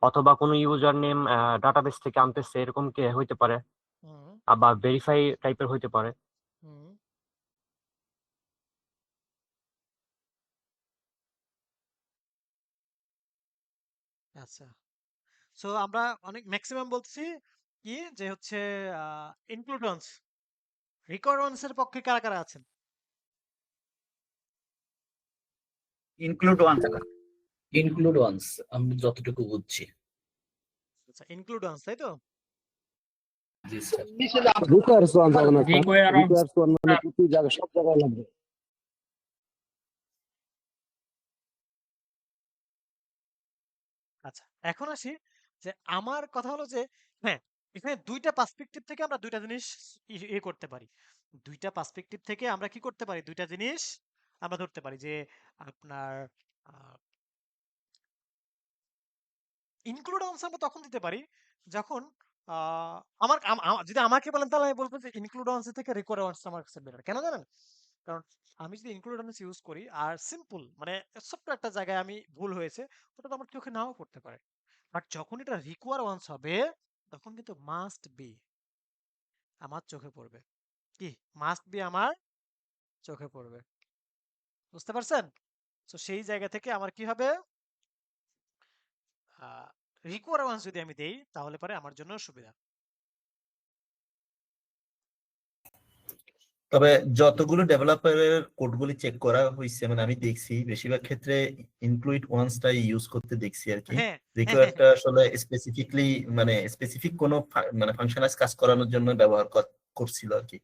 অথবা কোনো ইউজার নেম ডাটাবেস থেকে আনতেছে এরকম কে হইতে পারে, হুম আবার ভেরিফাই টাইপের হইতে পারে। হুম আচ্ছা, সো আমরা অনেক ম্যাক্সিমাম বলছি কি যে হচ্ছে ইনক্লুডন্স রিকোয়ারমেন্টস এর পক্ষে কারা কারা আছেন? ইনক্লুড ওয়ান থাকা। ইনক্লুড ওয়ান্স আমি যতটুকু বুঝছি। আচ্ছা, ইনক্লুডন্স তাই তো? জি স্যার। রিকোয়ার্স ওয়ান যাবে না স্যার, রিকোয়ার রিকোয়ার্স ওয়ান মানে প্রতি জায়গায় সব জায়গায় লাগবে। আচ্ছা, এখন আসি যে আমার কথা হলো যে হ্যাঁ, এখানে দুইটা পার্সপেক্টিভ থেকে আমরা দুইটা জিনিস ইয়ে করতে পারি। দুইটা পার্সপেক্টিভ থেকে আমরা কি করতে পারি? দুইটা জিনিস আমরা ধরতে পারি যে আপনার ইনক্লুডেন্স আমরা তখন দিতে পারি যখন যদি আমাকে বলেন তাহলে আমি বলবো যে ইনক্লুডেন্স থেকে রিকোয়ারমেন্টস আমার কাছে বেটার। কেন জানেন? কারণ আমি যদি ইনক্লুডেন্স ইউজ করি আর সিম্পল মানে ছোট্ট একটা জায়গায় আমি ভুল হয়েছে, ওটা তো আমার চোখে নাও পড়তে পারে। বাট যখন এটা রিকোয়ারমেন্টস হবে তখন কিন্তু মাস্ট বি আমার চোখে পড়বে। কি মাস্ট বি আমার চোখে পড়বে? বুঝতে পারছেন? তো সেই জায়গা থেকে আমার কি হবে, রিকোয়ারমেন্টস যদি আমি দেই তাহলে পরে আমার জন্য সুবিধা। তবে যতগুলো ডেভেলপারের কোডগুলি চেক করা হয়েছে মানে আমি দেখছি বেশিরভাগ ক্ষেত্রে ইনক্লুড ওয়ান্সটাই ইউজ করতে দেখছি আর কি। হ্যাঁ হ্যাঁ হ্যাঁ রিকোয়ারটা আসলে স্পেসিফিকলি মানে স্পেসিফিক কোনো মানে ফাংশনালাইজ কাজ করানোর জন্য ব্যবহার করছিল আর কি।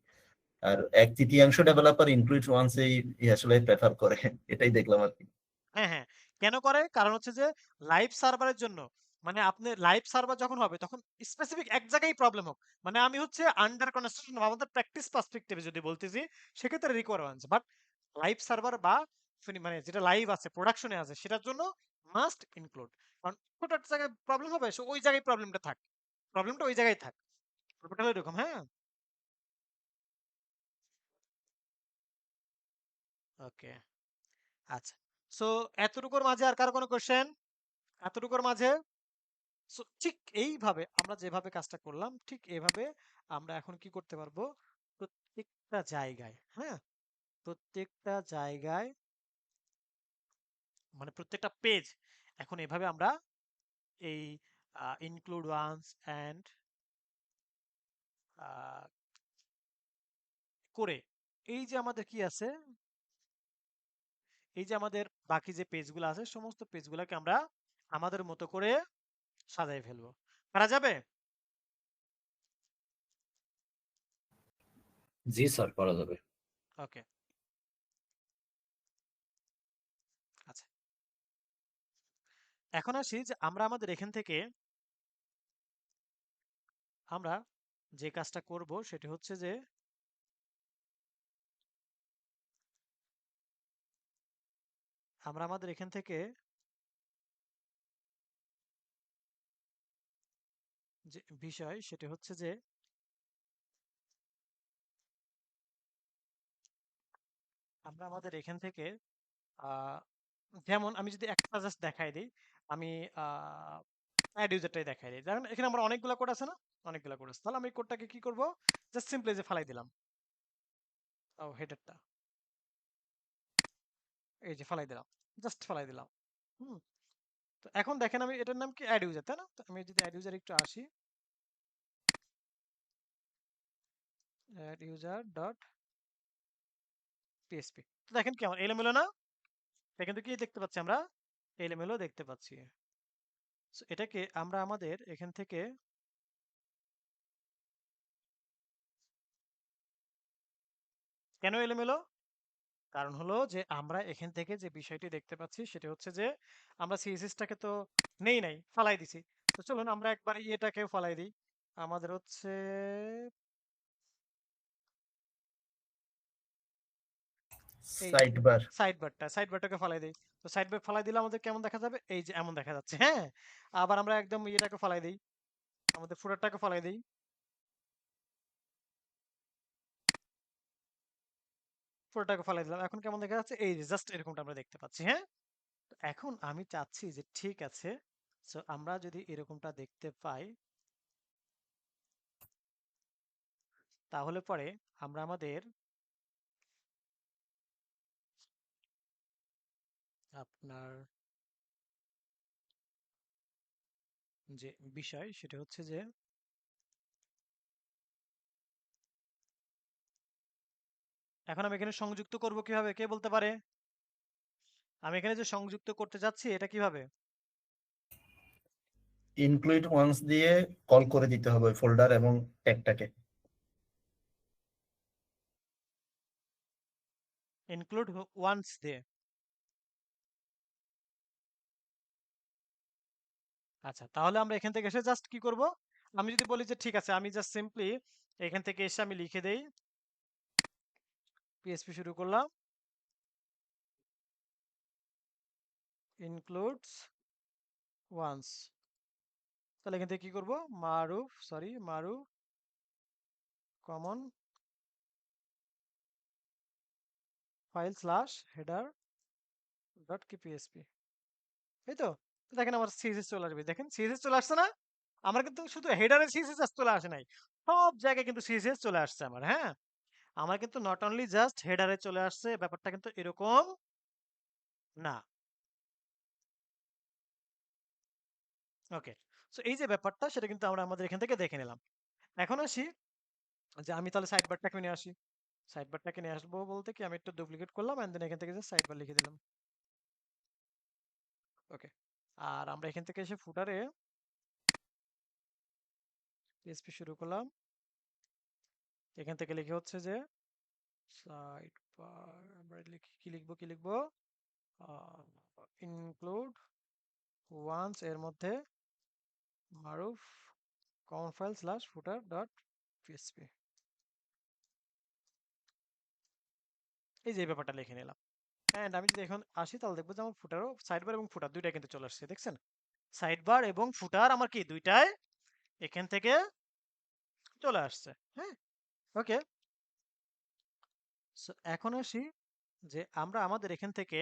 আর 1/3 ডেভেলপার ইনক্লুড ওয়ান্সেই আসলে প্রেফার করে, এটাই দেখলাম আর কি। হ্যাঁ হ্যাঁ, কেন করে? কারণ হচ্ছে যে লাইভ সার্ভারের জন্য মানে আপনি লাইভ সার্ভার যখন হবে তখন স্পেসিফিক এক জায়গায় প্রবলেম হোক, মানে আমি হচ্ছে আন্ডার কনস্ট্রাকশন বা আমাদের প্র্যাকটিস পার্সপেক্টিভে যদি বলতেছি সেক্ষেত্রে রিকোয়ারমেন্টস, বাট লাইভ সার্ভার বা মানে যেটা লাইভ আছে প্রোডাকশনে আছে সেটার জন্য মাস্ট ইনক্লুড। কারণ ছোট একটা জায়গায় প্রবলেম হবে, ওই জায়গায় প্রবলেমটা ওই জায়গায় থাক, ব্যাপারটা হলো এরকম। হ্যাঁ, ওকে, আচ্ছা। সো এতটুকুর মাঝে আর কারো কোনো কোশ্চেন? এতটুকুর মাঝে সো ঠিক এইভাবে আমরা যেভাবে কাজটা করলাম ঠিক এভাবে আমরা এখন কি করতে পারবো, প্রত্যেকটা জায়গায়, হ্যাঁ, প্রত্যেকটা জায়গায় মানে প্রত্যেকটা পেজ এখন এভাবে আমরা এই ইনক্লুড ওয়ান্স অ্যান্ড করে এই যে আমাদের কি আছে, এই যে আমাদের বাকি যে পেজগুলো আছে সমস্ত পেজগুলোকে আমরা আমাদের মতো করে সাজাই ফেলবো। পারা যাবে? জি স্যার, করা যাবে। ওকে, আচ্ছা। এখন আসি যে আমরা আমাদের এখান থেকে আমরা যে কাজটা করব সেটা হচ্ছে যে আমরা আমাদের এখান থেকে যে বিষয় সেটা হচ্ছে যে আমরা আমাদের এখান থেকে আহ, যেমন আমি যদি একটা জাস্ট দেখাই দিই, আমি অ্যাড ইউজারটাই দেখাই দিই। যেমন এখানে আমার অনেকগুলো কোড আছে না, অনেকগুলো কোড আছে, তাহলে আমি কোডটাকে কি করব, জাস্ট সিম্পলি যে ফালাই দিলাম, ও হেডারটা এই যে ফালাই দিলাম, জাস্ট ফালাই দিলাম। হুম, তো এখন দেখেন আমি এটার নাম কি অ্যাড ইউজার, তাই না? তো আমি যদি অ্যাড ইউজার একটু আসি, অ্যাড ইউজার ডট পিএসপি, তো দেখেন কি আমার এলোমেলো না? এটা কিন্তু কি দেখতে পাচ্ছি আমরা, এলোমেলো দেখতে পাচ্ছি। So, এটাকে আমরা আমাদের এখান থেকে কেন এলোমেলো, কারণ হলো যে আমরা এখান থেকে যে বিষয়টি দেখতে পাচ্ছি সেটা হচ্ছে যে আমরা সিএসএসটাকে তো নেই নাই ফালাই দিছি। তো চলুন আমরা একবার এটাকে ফালাই দিই। আমাদের হচ্ছে এই সাইডবার। সাইড বারটাকে ফালাই দিই। তো সাইড বার ফালাই দিলে আমাদের কেমন দেখা যাবে, এই যে এমন দেখা যাচ্ছে। হ্যাঁ, আবার আমরা একদম এটাকে ফালাই দিই, আমাদের ফুটারটাকে ফালাই দিই, ফুটারটাকে ফালাই দিলাম, এখন কেমন দেখা যাচ্ছে, এই যে জাস্ট এরকমটা আমরা দেখতে পাচ্ছি। হ্যাঁ, এখন আমি চাচ্ছি যে ঠিক আছে, সো আমরা যদি এরকমটা দেখতে পাই তাহলে পরে আমরা আমাদের আপনার যে বিষয় সেটা হচ্ছে যে এখন আমি এখানে সংযুক্ত করব কিভাবে, কে বলতে পারে? আমি এখানে যে সংযুক্ত করতে যাচ্ছি এটা কিভাবে? ইনক্লুড ওয়ান্স দিয়ে কল করে দিতে হবে ফোল্ডার এবং ট্যাগটাকে। ইনক্লুড ওয়ান্স দিয়ে। আচ্ছা, তাহলে আমরা এখান থেকে এসে জাস্ট কি করব? আমি যদি বলি যে ঠিক আছে, আমি জাস্ট সিম্পলি এখান থেকে এসে আমি লিখে দেই পিএসপি শুরু করলাম, ইনক্লুডস ওয়ান্স। তাহলে এখান থেকে কি করব? Maruf common file slash header dot কি পিএসপি, এই তো। তো দেখেন আমার সিএসএস চলে আসবে, দেখেন সিএসএস চলে আসছে না? আমার কিন্তু শুধু হেডারে সিএসএস চলে আসে নাই, সব জায়গায় কিন্তু সিএসএস চলে আসছে আমার। হ্যাঁ, আমার কিন্তু নট অনলি জাস্ট হেডারে চলে আসছে, ব্যাপারটা কিন্তু এরকম না। ওকে, সো এই যে ব্যাপারটা সেটা কিন্তু আমরা আমাদের এখান থেকে দেখে নিলাম। এখন আসি যে আমি তাহলে সাইড বারটাকে নিয়ে আসি। সাইড বারটাকে নিয়ে আসবো বলতে কি, আমি একটু ডুপ্লিকেট করলাম এন্ড দেন এখান থেকে যে সাইড বার লিখে দিলাম। ওকে, আর আমরা এখান থেকে এসে ফুটারে পিএসপি শুরু করলাম। এখান থেকে লিখে হচ্ছে যে সাইড বার, আমরা কি লিখবো ইনক্লুড ওয়ান্স এর মধ্যে মারুফ কমন ফাইল স্ল্যাশ ফুটার ডট পিএসপি, এই যে ব্যাপারটা লিখে নিলাম। এন্ড আমি যদি এখন আসি তাহলে দেখবো যে আমার ফুটারও সাইড বার এবং ফুটার দুইটাই কিন্তু চলে আসছে, দেখছেন? সাইড বার এবং ফুটার আমার কি দুইটাই এখান থেকে চলে আসছে। হ্যাঁ, ওকে, সো এখন আসি যে আমরা আমাদের এখান থেকে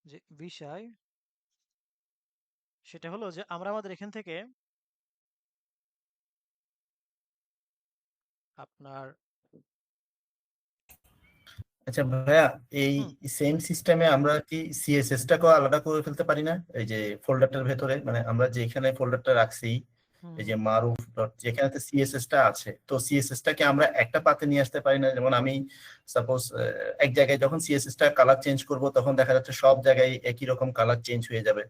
যে বিষয় সেটা হলো যে আমরা আমাদের এখান থেকে আপনার আচ্ছা ভাইয়া, এই হুম সেম সিস্টেমে আমরা কি সিএসএস টাকেও আলাদা করে ফেলতে পারি না? এই যে ফোল্ডারটার ভেতরে, মানে আমরা যেখানে ফোল্ডারটা রাখছি, হুম এই যে মারুফ ডট যেখানে সিএসএস টা আছে, তো সিএসএস টাকে আমরা একটা পাতে নিয়ে আসতে পারি না? যেমন আমি সাপোজ এক জায়গায় যখন সিএসএস টা কালার চেঞ্জ করব তখন দেখা যাচ্ছে সব জায়গায় একই রকম কালার চেঞ্জ হয়ে যাবে।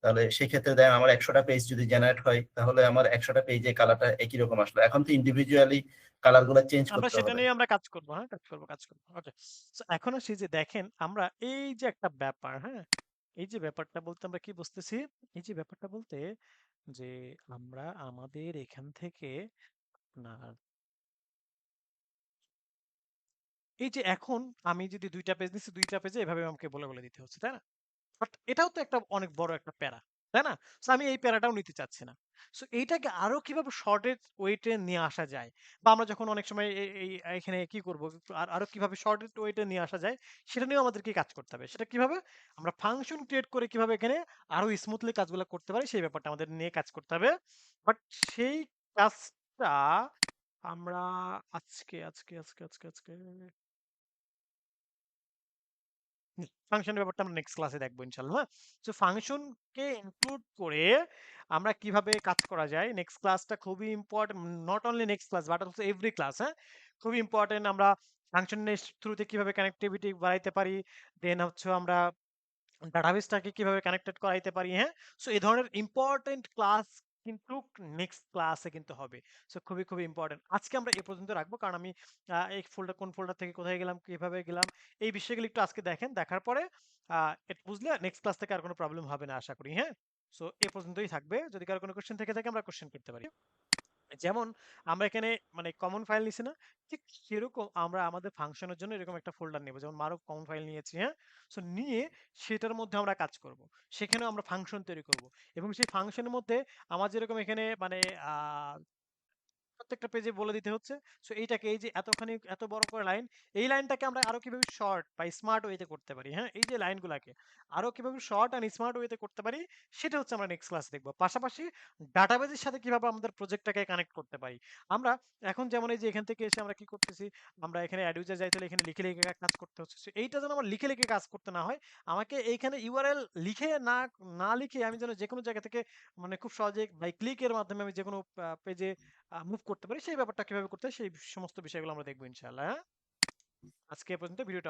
তাহলে সেই ক্ষেত্রে দেখ আমার 100টা পেজ যদি জেনারেট হয় তাহলে আমার 100টা পেজে কালারটা একই রকম আসলো। এখন তো ইন্ডিভিজুয়ালি কালার গুলা চেঞ্জ আমরা করতে সেটা হবে। নিয়ে আমরা কাজ করব। হ্যাঁ, কাজ করব। ওকে, সো এখন আসি যে দেখেন আমরা এই যে একটা ব্যাপার, হ্যাঁ, এই যে ব্যাপারটা বলতে আমরা কি বুঝতেছি? এই যে ব্যাপারটা বলতে যে আমরা আমাদের এখান থেকে আপনার এই যে এখন আমি যদি দুইটা পেজ নিচ্ছি, দুইটা পেজে এভাবে আমাকে বলে বলে দিতে হচ্ছে, তাই না? বাট এটাও তো একটা অনেক বড় একটা প্যারা, তাই না? সো আমি এই প্যারাটাও নিতে চাচ্ছি না। সো এইটাকে আরো কিভাবে শর্টেজ ওয়েটে নিয়ে আসা যায়, বা আমরা যখন অনেক সময় এখানে কি করব, আরো কিভাবে শর্টেজ ওয়েটে নিয়ে আসা যায় সেটা নিয়েও আমাদের কি কাজ করতে হবে। সেটা কিভাবে আমরা ফাংশন ক্রিয়েট করে কিভাবে এখানে আরো স্মুথলি কাজগুলো করতে পারি সেই ব্যাপারটা আমাদের নিয়ে কাজ করতে হবে। বাট সেই কাজটা আমরা আজকে আজকে আজকে আজকে আজকে ফাংশনের ব্যাপারটা আমরা নেক্সট ক্লাসে দেখবো ইনশাল্লাহ। হ্যাঁ, সো ফাংশনকে ইনক্লুড করে আমরা কিভাবে কাজ করা যায় নেক্সট ক্লাসটা খুবই important. Not only next class but also every class. হ্যাঁ, খুবই ইম্পর্টেন্ট। আমরা ফাংশনের থ্রুতে কিভাবে কানেক্টিভিটি বাড়াইতে পারি, দেন হচ্ছে আমরা ডাটাবেসটাকে কিভাবে কানেক্টেড করাইতে পারি। হ্যাঁ, সো এই ধরনের ইম্পর্টেন্ট ক্লাস কিন্তু নেক্সট ক্লাসে কিন্তু হবে। সো খুবই খুবই ইম্পর্টেন্ট। আজকে আমরা এই পর্যন্ত রাখবো, কারণ আমি এই ফোল্ডার কোন ফোল্ডার থেকে কোথায় গেলাম, কিভাবে গেলাম, এই বিষয়গুলো একটু আজকে দেখেন, দেখার পরে এটা বুঝলে নেক্সট ক্লাস থেকে আর কোনো প্রবলেম হবে না আশা করি। হ্যাঁ, সো এই পর্যন্তই থাকবে। যদি কারো কোনো কোশ্চেন থেকে থাকে আমরা কোশ্চেন করতে পারি। যেমন আমরা এখানে মানে কমন ফাইল নিছি না, ঠিক সেরকম আমরা আমাদের ফাংশনের জন্য এরকম একটা ফোল্ডার নেব। যেমন মারুফ কমন ফাইল নিয়েছি, হ্যাঁ, সো নিয়ে সেটার মধ্যে আমরা কাজ করব। সেখানেও আমরা ফাংশন তৈরি করব এবং সেই ফাংশনের মধ্যে আমার যেরকম এখানে মানে প্রত্যেকটা পেজে বলে দিতে হচ্ছে। সো এইটাকে এই যে এতখানি এত বড় করে লাইন, এই লাইনটাকে আমরা আরো কিভাবে শর্ট বা স্মার্ট ওয়েতে করতে পারি, হ্যাঁ? এই যে লাইনগুলাকে আরো কিভাবে শর্ট এন্ড স্মার্ট ওয়েতে করতে পারি, সেটা হচ্ছে আমরা নেক্সট ক্লাসে দেখব। পাশাপাশি ডাটাবেজের সাথে কিভাবে আমাদের প্রজেক্টটাকে কানেক্ট করতে পারি। আমরা এখন যেমন এই যে এখান থেকে এসে আমরা কি করতেছি, আমরা এখানে অ্যাড ইউজার যাইতে হলে এখানে লিখে লিখে কাজ করতে হচ্ছে। সো এইটা যেন আমার লিখে লিখে কাজ করতে না হয়, আমাকে এইখানে ইউআরএল লিখে না লিখে আমি যেন যেকোনো জায়গা থেকে মানে খুব সহজে বাই ক্লিকের মাধ্যমে আমি যেকোনো পেজে মুভ করতে পারি, সেই ব্যাপারটা কিভাবে করতে হয় সেই সমস্ত বিষয়গুলো আমরা দেখবো ইনশাআল্লাহ। হ্যাঁ, আজকে এ পর্যন্ত ভিডিওটা